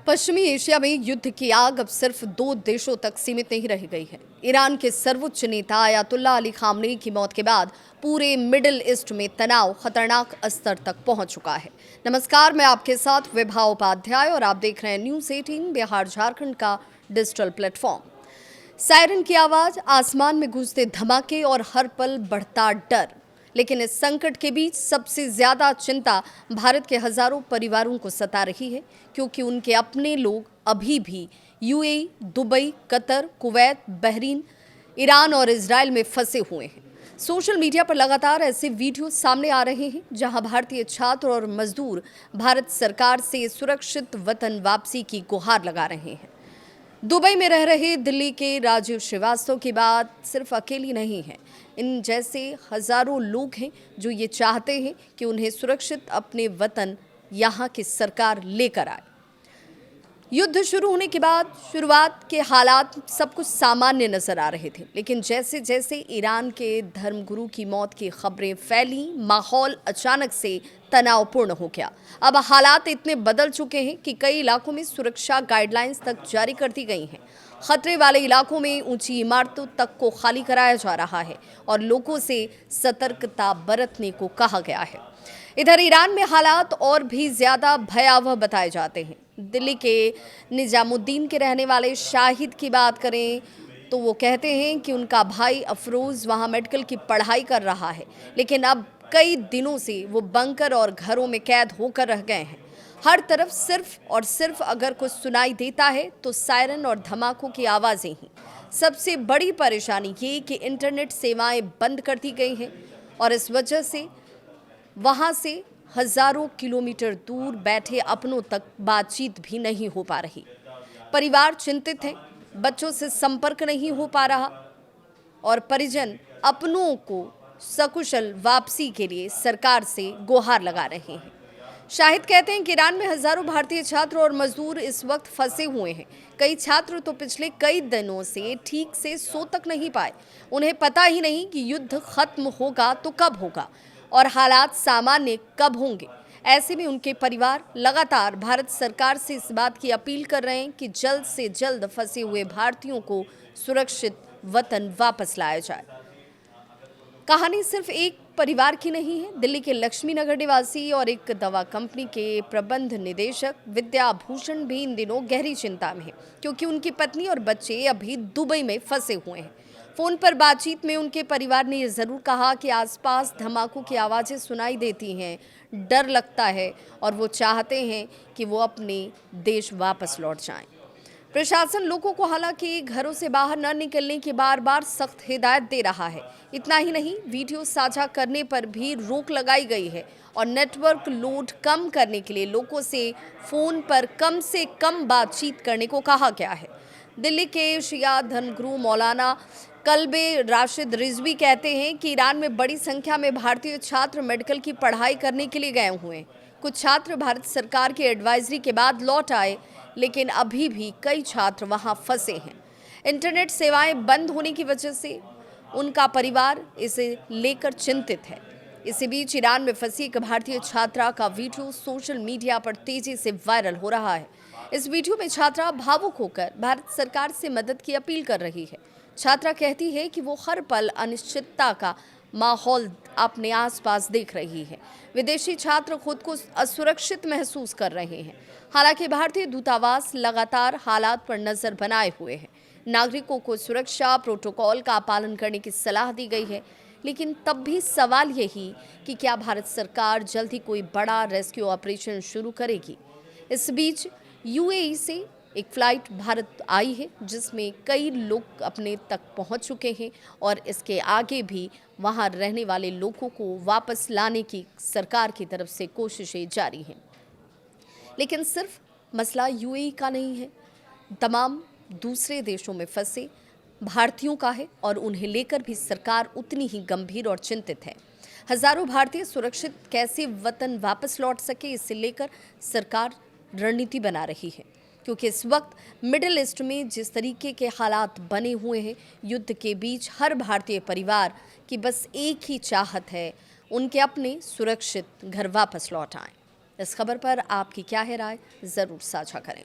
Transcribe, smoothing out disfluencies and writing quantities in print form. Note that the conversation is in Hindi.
पश्चिमी एशिया में युद्ध की आग अब सिर्फ दो देशों तक सीमित नहीं रह गई है। ईरान के सर्वोच्च नेता अयातुल्ला अली खामनेई की मौत के बाद पूरे मिडिल ईस्ट में तनाव खतरनाक स्तर तक पहुंच चुका है। नमस्कार, मैं आपके साथ विभा उपाध्याय और आप देख रहे हैं न्यूज़ 18 बिहार झारखंड का डिजिटल प्लेटफॉर्म। सायरन की आवाज, आसमान में गूंजते धमाके और हर पल बढ़ता डर। लेकिन इस संकट के बीच सबसे ज्यादा चिंता भारत के हजारों परिवारों को सता रही है, क्योंकि उनके अपने लोग अभी भी UAE, Dubai, Qatar, Kuwait, Bahrain, Iran और इजराइल में फंसे हुए हैं। सोशल मीडिया पर लगातार ऐसे वीडियो सामने आ रहे हैं जहां भारतीय छात्र और मजदूर भारत सरकार से सुरक्षित वतन वापसी की गुहार लगा रहे हैं। दुबई में रह रहे दिल्ली के राजीव श्रीवास्तव की बात सिर्फ अकेली नहीं है। इन जैसे हजारों लोग हैं जो ये चाहते हैं कि उन्हें सुरक्षित अपने वतन यहाँ की सरकार लेकर आए। युद्ध शुरू होने के बाद शुरुआत के हालात सब कुछ सामान्य नजर आ रहे थे, लेकिन जैसे जैसे ईरान के धर्मगुरु की मौत की खबरें फैली, माहौल अचानक से तनावपूर्ण हो गया। अब हालात इतने बदल चुके हैं कि कई इलाकों में सुरक्षा गाइडलाइंस तक जारी कर दी गई हैं। खतरे वाले इलाकों में ऊंची इमारतों तक को खाली कराया जा रहा है और लोगों से सतर्कता बरतने को कहा गया है। इधर ईरान में हालात और भी ज्यादा भयावह बताए जाते हैं। दिल्ली के निजामुद्दीन के रहने वाले शाहिद की बात करें तो वो कहते हैं कि उनका भाई अफरोज वहाँ मेडिकल की पढ़ाई कर रहा है, लेकिन अब कई दिनों से वो बंकर और घरों में कैद होकर रह गए हैं। हर तरफ सिर्फ और सिर्फ अगर कुछ सुनाई देता है तो सायरन और धमाकों की आवाज़ें ही। सबसे बड़ी परेशानी ये कि इंटरनेट सेवाएं बंद कर दी गई हैं और इस वजह से वहाँ से हजारों किलोमीटर दूर बैठे अपनों तक बातचीत भी नहीं हो पा रही। परिवार चिंतित हैं, बच्चों से संपर्क नहीं हो पा रहा और परिजन अपनों को सकुशल वापसी के लिए सरकार से गुहार लगा रहे हैं। शाहिद कहते हैं कि ईरान में हजारों भारतीय छात्र और मजदूर इस वक्त फंसे हुए हैं। कई छात्र तो पिछले कई दिनों से ठीक से सो तक नहीं पाए। उन्हें पता ही नहीं कि युद्ध खत्म होगा तो कब होगा और हालात सामान्य कब होंगे। ऐसे में उनके परिवार लगातार भारत सरकार से इस बात की अपील कर रहे हैं कि जल्द से जल्द फंसे हुए भारतीयों को सुरक्षित वतन वापस लाया जाए। कहानी सिर्फ एक परिवार की नहीं है। दिल्ली के लक्ष्मी नगर निवासी और एक दवा कंपनी के प्रबंध निदेशक विद्या भूषण भी इन दिनों गहरी चिंता में है, क्योंकि उनकी पत्नी और बच्चे अभी दुबई में फंसे हुए हैं। फोन पर बातचीत में उनके परिवार ने यह जरूर कहा कि आसपास धमाकों की आवाज़ें सुनाई देती हैं, डर लगता है और वो चाहते हैं कि वो अपने देश वापस लौट जाएं। प्रशासन लोगों को हालांकि घरों से बाहर न निकलने की बार बार सख्त हिदायत दे रहा है। इतना ही नहीं, वीडियो साझा करने पर भी रोक लगाई गई है और नेटवर्क लोड कम करने के लिए लोगों से कम बातचीत करने को कहा गया है। दिल्ली के शिया धर्मगुरु मौलाना कल्बे राशिद रिजवी कहते हैं कि ईरान में बड़ी संख्या में भारतीय छात्र मेडिकल की पढ़ाई करने के लिए गए हुए हैं। कुछ छात्र भारत सरकार की एडवाइजरी के बाद लौट आए, लेकिन अभी भी कई छात्र वहां फंसे हैं। इंटरनेट सेवाएं बंद होने की वजह से उनका परिवार इसे लेकर चिंतित है। इसी बीच ईरान में फंसी एक भारतीय छात्रा का वीडियो सोशल मीडिया पर तेजी से वायरल हो रहा है। इस वीडियो में छात्रा भावुक होकर भारत सरकार से मदद की अपील कर रही है। छात्रा कहती है कि वो हर पल अनिश्चितता का माहौल अपने आसपास देख रही है। विदेशी छात्र खुद को असुरक्षित महसूस कर रहे हैं। हालांकि भारतीय दूतावास लगातार हालात पर नजर बनाए हुए है। नागरिकों को सुरक्षा प्रोटोकॉल का पालन करने की सलाह दी गई है, लेकिन तब भी सवाल यही कि क्या भारत सरकार जल्द ही कोई बड़ा रेस्क्यू ऑपरेशन शुरू करेगी। इस बीच यूएई से एक फ्लाइट भारत आई है, जिसमें कई लोग अपने तक पहुंच चुके हैं और इसके आगे भी वहां रहने वाले लोगों को वापस लाने की सरकार की तरफ से कोशिशें जारी हैं। लेकिन सिर्फ मसला यूएई का नहीं है, तमाम दूसरे देशों में फंसे भारतीयों का है और उन्हें लेकर भी सरकार उतनी ही गंभीर और चिंतित है। हजारों भारतीय सुरक्षित कैसे वतन वापस लौट सके, इसे लेकर सरकार रणनीति बना रही है, क्योंकि इस वक्त मिडिल ईस्ट में जिस तरीके के हालात बने हुए हैं, युद्ध के बीच हर भारतीय परिवार की बस एक ही चाहत है, उनके अपने सुरक्षित घर वापस लौट आएं। इस खबर पर आपकी क्या है राय, ज़रूर साझा करें।